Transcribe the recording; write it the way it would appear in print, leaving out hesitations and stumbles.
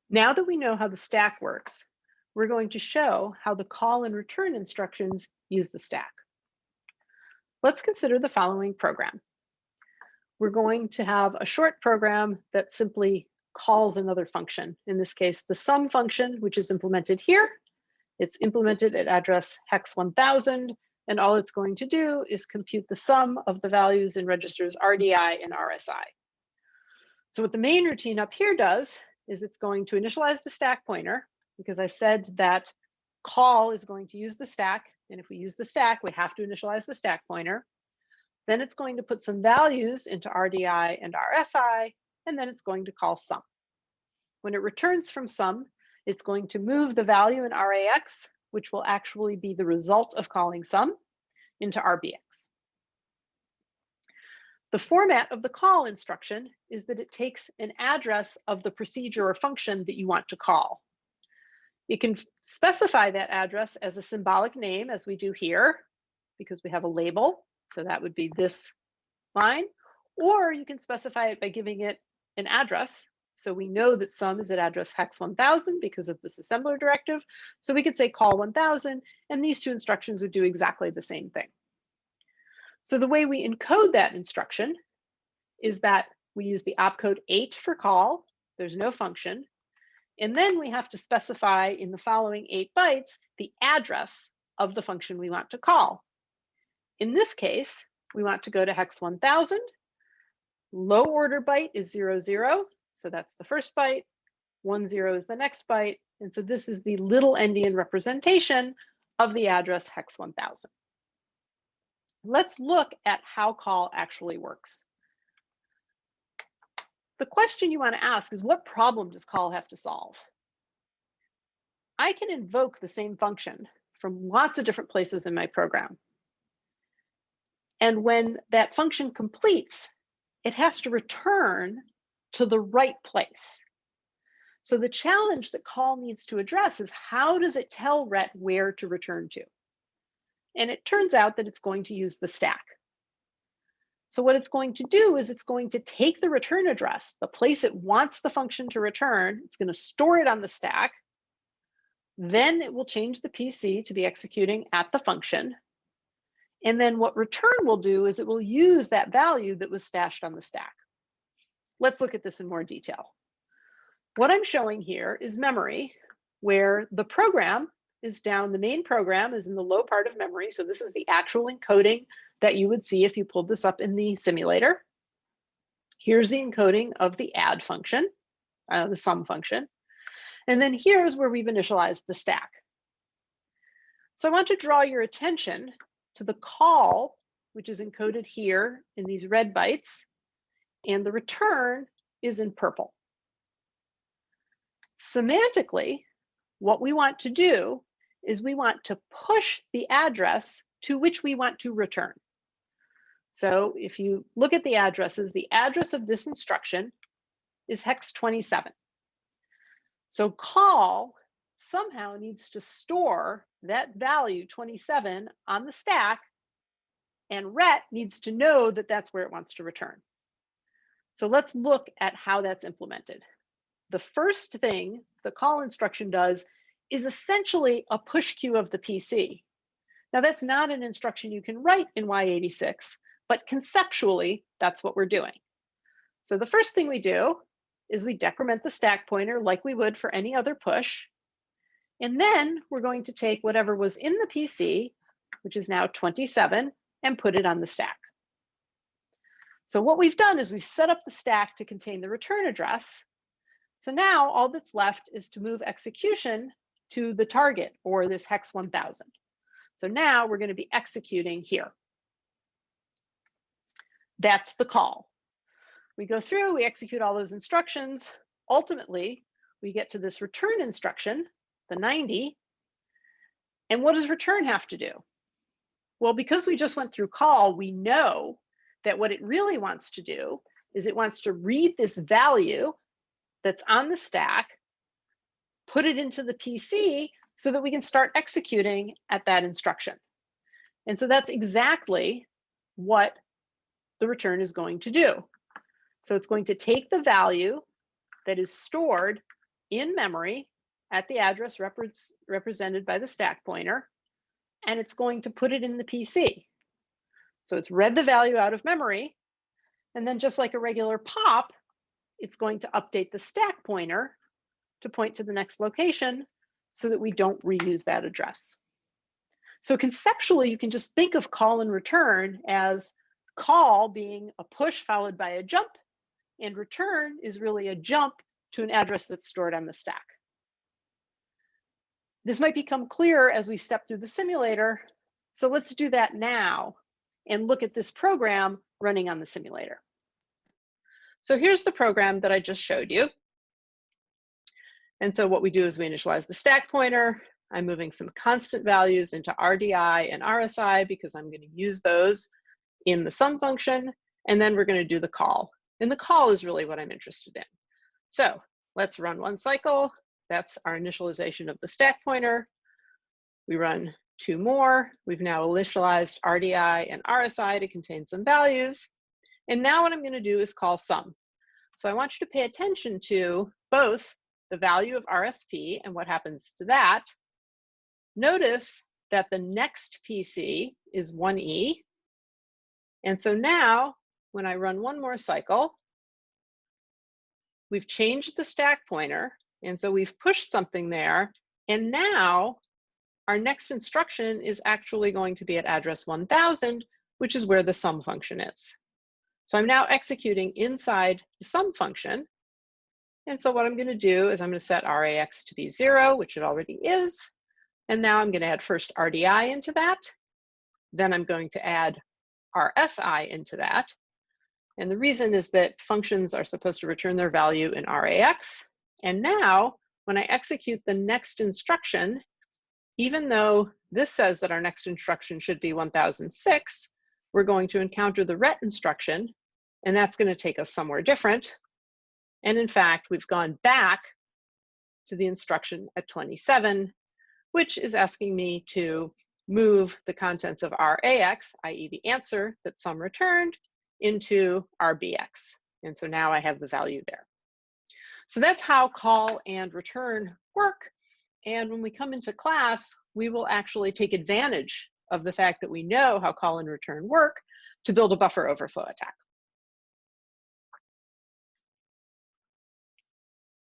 Now that we know how the stack works, we're going to show how the call and return instructions use the stack. Let's consider the following program. We're going to have a short program that simply calls another function. In this case, the sum function, which is implemented here. It's implemented at address hex 1000, and all it's going to do is compute the sum of the values in registers RDI and RSI. So what the main routine up here does is it's going to initialize the stack pointer, because I said that call is going to use the stack, and if we use the stack, we have to initialize the stack pointer. Then it's going to put some values into RDI and RSI, and then it's going to call sum. When it returns from sum, it's going to move the value in RAX, which will actually be the result of calling sum, into RBX. The format of the call instruction is that it takes an address of the procedure or function that you want to call. You can specify that address as a symbolic name, as we do here, because we have a label. So that would be this line, or you can specify it by giving it an address. So we know that sum is at address hex 1000 because of this assembler directive. So we could say call 1000, and these two instructions would do exactly the same thing. So the way we encode that instruction is that we use the opcode 8 for call. There's no function. And then we have to specify in the following 8 bytes the address of the function we want to call. In this case, we want to go to hex 1000. Low order byte is 00. So that's the first byte. 10 is the next byte. And so this is the little endian representation of the address hex 1000. Let's look at how call actually works. The question you want to ask is, what problem does call have to solve? I can invoke the same function from lots of different places in my program. And when that function completes, it has to return to the right place. So the challenge that call needs to address is, how does it tell ret where to return to? And it turns out that it's going to use the stack. So what it's going to do is it's going to take the return address, the place it wants the function to return, it's going to store it on the stack. Then it will change the PC to be executing at the function. And then what return will do is it will use that value that was stashed on the stack. Let's look at this in more detail. What I'm showing here is memory, where the program is down. The main program is in the low part of memory. So this is the actual encoding that you would see if you pulled this up in the simulator. Here's the encoding of the add function, the sum function. And then here's where we've initialized the stack. So I want to draw your attention to the call, which is encoded here in these red bytes, and the return is in purple. Semantically, what we want to do is we want to push the address to which we want to return. So if you look at the addresses, the address of this instruction is hex 27. So call somehow needs to store that value 27 on the stack, and ret needs to know that that's where it wants to return. So let's look at how that's implemented. The first thing the call instruction does is essentially a push queue of the PC. Now that's not an instruction you can write in y86, but conceptually, that's what we're doing. So the first thing we do is we decrement the stack pointer like we would for any other push. And then we're going to take whatever was in the PC, which is now 27, and put it on the stack. So what we've done is we've set up the stack to contain the return address. So now all that's left is to move execution to the target, or this hex 1000. So now we're going to be executing here. That's the call. We go through, we execute all those instructions. Ultimately, we get to this return instruction, the 90. And what does return have to do? Well, because we just went through call, we know that what it really wants to do is it wants to read this value that's on the stack, put it into the PC so that we can start executing at that instruction. And so that's exactly what the return is going to do. So it's going to take the value that is stored in memory at the address represented by the stack pointer, and it's going to put it in the PC. So it's read the value out of memory, and then just like a regular pop, it's going to update the stack pointer to point to the next location so that we don't reuse that address. So conceptually, you can just think of call and return as call being a push followed by a jump, and return is really a jump to an address that's stored on the stack. This might become clearer as we step through the simulator. So let's do that now and look at this program running on the simulator. So here's the program that I just showed you. And so what we do is we initialize the stack pointer. I'm moving some constant values into RDI and RSI because I'm going to use those in the sum function. And then we're going to do the call. And the call is really what I'm interested in. So let's run one cycle. That's our initialization of the stack pointer. We run 2 more. We've now initialized RDI and RSI to contain some values. And now what I'm going to do is call sum. So I want you to pay attention to both the value of RSP and what happens to that. Notice that the next PC is 1E. And so now when I run one more cycle, we've changed the stack pointer. And so we've pushed something there. And now our next instruction is actually going to be at address 1000, which is where the sum function is. So I'm now executing inside the sum function. And so what I'm going to do is I'm going to set RAX to be 0, which it already is. And now I'm going to add first RDI into that. Then I'm going to add RSI into that. And the reason is that functions are supposed to return their value in RAX. And now when I execute the next instruction, even though this says that our next instruction should be 1006, we're going to encounter the ret instruction, and that's going to take us somewhere different. And in fact, we've gone back to the instruction at 27, which is asking me to move the contents of RAX, i.e. the answer that sum returned, into RBX. And so now I have the value there. So that's how call and return work. And when we come into class, we will actually take advantage of the fact that we know how call and return work to build a buffer overflow attack.